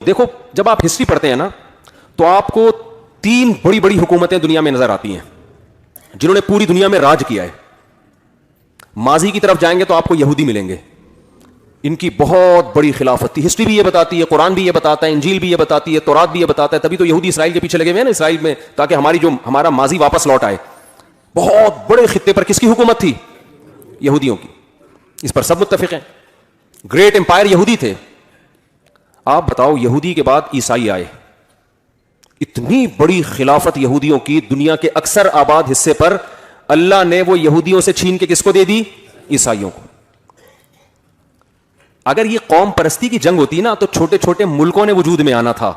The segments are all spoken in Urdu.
دیکھو جب آپ ہسٹری پڑھتے ہیں نا تو آپ کو تین بڑی بڑی حکومتیں دنیا میں نظر آتی ہیں جنہوں نے پوری دنیا میں راج کیا ہے. ماضی کی طرف جائیں گے تو آپ کو یہودی ملیں گے. ان کی بہت بڑی خلافت تھی. ہسٹری بھی یہ بتاتی ہے, قرآن بھی یہ بتاتا ہے, انجیل بھی یہ بتاتی ہے, تورات بھی یہ بتاتا ہے. تبھی تو یہودی اسرائیل کے پیچھے لگے ہوئے ہیں نا اسرائیل میں, تاکہ ہمارا ماضی واپس لوٹ آئے. بہت بڑے خطے پر کس کی حکومت تھی؟ یہودیوں کی. اس پر سب متفق ہیں. گریٹ امپائر یہودی تھے. آپ بتاؤ یہودی کے بعد عیسائی آئے, اتنی بڑی خلافت یہودیوں کی دنیا کے اکثر آباد حصے پر اللہ نے وہ یہودیوں سے چھین کے کس کو دے دی؟ عیسائیوں کو. اگر یہ قوم پرستی کی جنگ ہوتی نا تو چھوٹے چھوٹے ملکوں نے وجود میں آنا تھا,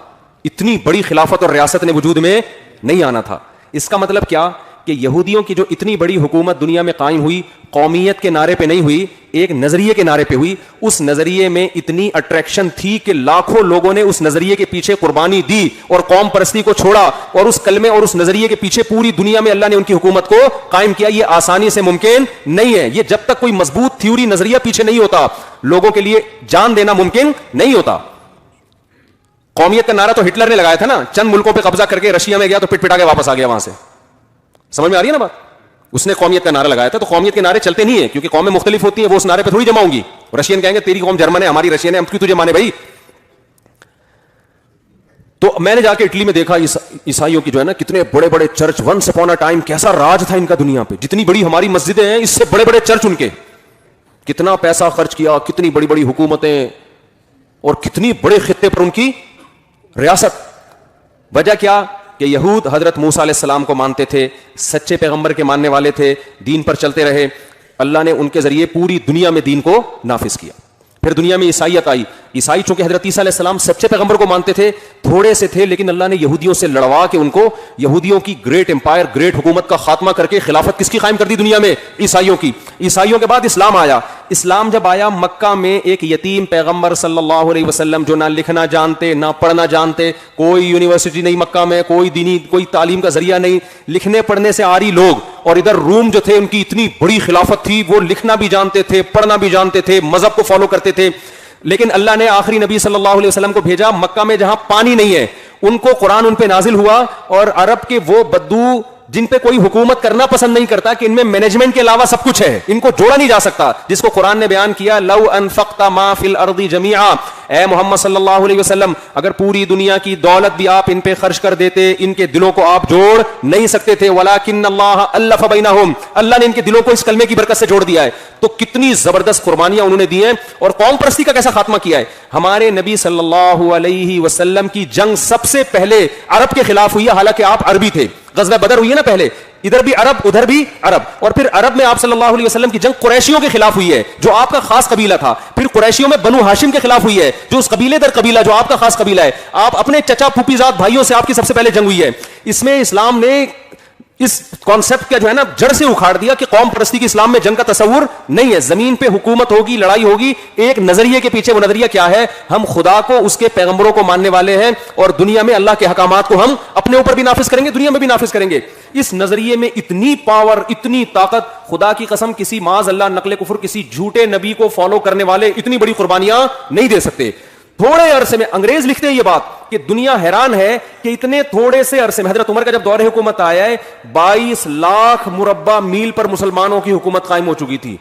اتنی بڑی خلافت اور ریاست نے وجود میں نہیں آنا تھا. اس کا مطلب کیا کہ یہودیوں کی جو اتنی بڑی حکومت دنیا میں قائم ہوئی, قومیت کے نعرے پہ نہیں ہوئی, ایک نظریے کے نعرے پہ ہوئی. اس نظریے میں اتنی اٹریکشن تھی کہ لاکھوں لوگوں نے اس نظریے کے پیچھے قربانی دی اور قوم پرستی کو چھوڑا, اور اس کلمے اور اس نظریے کے پیچھے پوری دنیا میں اللہ نے ان کی حکومت کو قائم کیا. یہ آسانی سے ممکن نہیں ہے. یہ جب تک کوئی مضبوط تھیوری نظریہ پیچھے نہیں ہوتا, لوگوں کے لیے جان دینا ممکن نہیں ہوتا. قومیت کا نعرہ تو ہٹلر نے لگایا تھا نا, چند ملکوں پہ قبضہ کر کے رشیا میں گیا تو پٹ پٹا کے واپس آ گیا وہاں سے. سمجھ میں آ رہی ہے نا بات؟ اس نے قومیت کا نعرہ لگایا تھا. تو قومیت کے نعرے چلتے نہیں ہیں کیونکہ قومیں مختلف ہوتی ہیں, وہ اس نعرے پہ تھوڑی جمع ہوں گی. رشین کہیں گے تیری قوم جرمن ہے, ہماری رشین ہے, ہم کیوں تجھے مانے بھائی. تو میں نے جا کے اٹلی میں دیکھا عیسائیوں کی جو ہے نا کتنے بڑے بڑے church. Once upon a time کیسا راج تھا ان کا دنیا پہ. جتنی بڑی ہماری مسجدیں ہیں اس سے بڑے بڑے چرچ ان کے. کتنا پیسہ خرچ کیا, کتنی بڑی بڑی حکومتیں, اور کتنی بڑے خطے پر ان کی ریاست. وجہ کیا کہ یہود حضرت موسیٰ علیہ السلام کو مانتے تھے, سچے پیغمبر کے ماننے والے تھے, دین پر چلتے رہے. اللہ نے ان کے ذریعے پوری دنیا میں دین کو نافذ کیا. پھر دنیا میں عیسائیت آئی. عیسائی چونکہ حضرت عیسیٰ علیہ السلام سچے پیغمبر کو مانتے تھے, تھوڑے سے تھے, لیکن اللہ نے یہودیوں سے لڑوا کے ان کو یہودیوں کی گریٹ امپائر, گریٹ حکومت کا خاتمہ کر کے خلافت کس کی قائم کر دی دنیا میں؟ عیسائیوں کی. عیسائیوں کے بعد اسلام آیا. اسلام جب آیا, مکہ میں ایک یتیم پیغمبر صلی اللہ علیہ وسلم جو نہ لکھنا جانتے نہ پڑھنا جانتے, کوئی یونیورسٹی نہیں مکہ میں, کوئی تعلیم کا ذریعہ نہیں, لکھنے پڑھنے سے آری لوگ. اور ادھر روم جو تھے ان کی اتنی بڑی خلافت تھی, وہ لکھنا بھی جانتے تھے, پڑھنا بھی جانتے تھے, مذہب کو فالو کرتے تھے. لیکن اللہ نے آخری نبی صلی اللہ علیہ وسلم کو بھیجا مکہ میں جہاں پانی نہیں ہے. ان کو قرآن ان پہ نازل ہوا, اور عرب کے وہ بدو جن پہ کوئی حکومت کرنا پسند نہیں کرتا کہ ان میں مینجمنٹ کے علاوہ سب کچھ ہے, ان کو جوڑا نہیں جا سکتا, جس کو قرآن نے بیان کیا لو انفقت ما فی الارض جميعا, اے محمد صلی اللہ علیہ وسلم اگر پوری دنیا کی دولت بھی آپ ان پہ خرچ کر دیتے, ان کے دلوں کو آپ جوڑ نہیں سکتے تھے. ولکن اللہ الف بینہم, اللہ نے ان کے دلوں کو اس کلمے کی برکت سے جوڑ دیا ہے. تو کتنی زبردست قربانیاں انہوں نے دی ہیں, اور قوم پرستی کا کیسا خاتمہ کیا ہے. ہمارے نبی صلی اللہ علیہ وسلم کی جنگ سب سے پہلے عرب کے خلاف ہوئی ہے, حالانکہ آپ عربی تھے. غزوہ بدر ہوئی ہے نا پہلے, ادھر بھی عرب ادھر بھی عرب. اور پھر عرب میں آپ صلی اللہ علیہ وسلم کی جنگ قریشیوں کے خلاف ہوئی ہے جو آپ کا خاص قبیلہ تھا. پھر قریشیوں میں بنو ہاشم کے خلاف ہوئی ہے جو اس قبیلے در قبیلہ جو آپ کا خاص قبیلہ ہے. آپ اپنے چچا پھوپھی زاد بھائیوں سے آپ کی سب سے پہلے جنگ ہوئی ہے. اس میں اسلام نے اس کانسیپٹ کا جو ہے نا جڑ سے اکھاڑ دیا کہ قوم پرستی کی اسلام میں جنگ کا تصور نہیں ہے. زمین پہ حکومت ہوگی, لڑائی ہوگی, ایک نظریے کے پیچھے. وہ نظریہ کیا ہے؟ ہم خدا کو, اس کے پیغمبروں کو ماننے والے ہیں, اور دنیا میں اللہ کے احکامات کو ہم اپنے اوپر بھی نافذ کریں گے, دنیا میں بھی نافذ کریں گے. اس نظریے میں اتنی پاور, اتنی طاقت, خدا کی قسم کسی معاذ اللہ نقل کفر کسی جھوٹے نبی کو فالو کرنے والے اتنی بڑی قربانیاں نہیں دے سکتے. تھوڑے عرصے میں انگریز لکھتے ہیں یہ بات کہ دنیا حیران ہے کہ اتنے تھوڑے سے عرصے میں, حضرت عمر کا جب دور حکومت آیا ہے 22 لاکھ مربع میل پر مسلمانوں کی حکومت قائم ہو چکی تھی.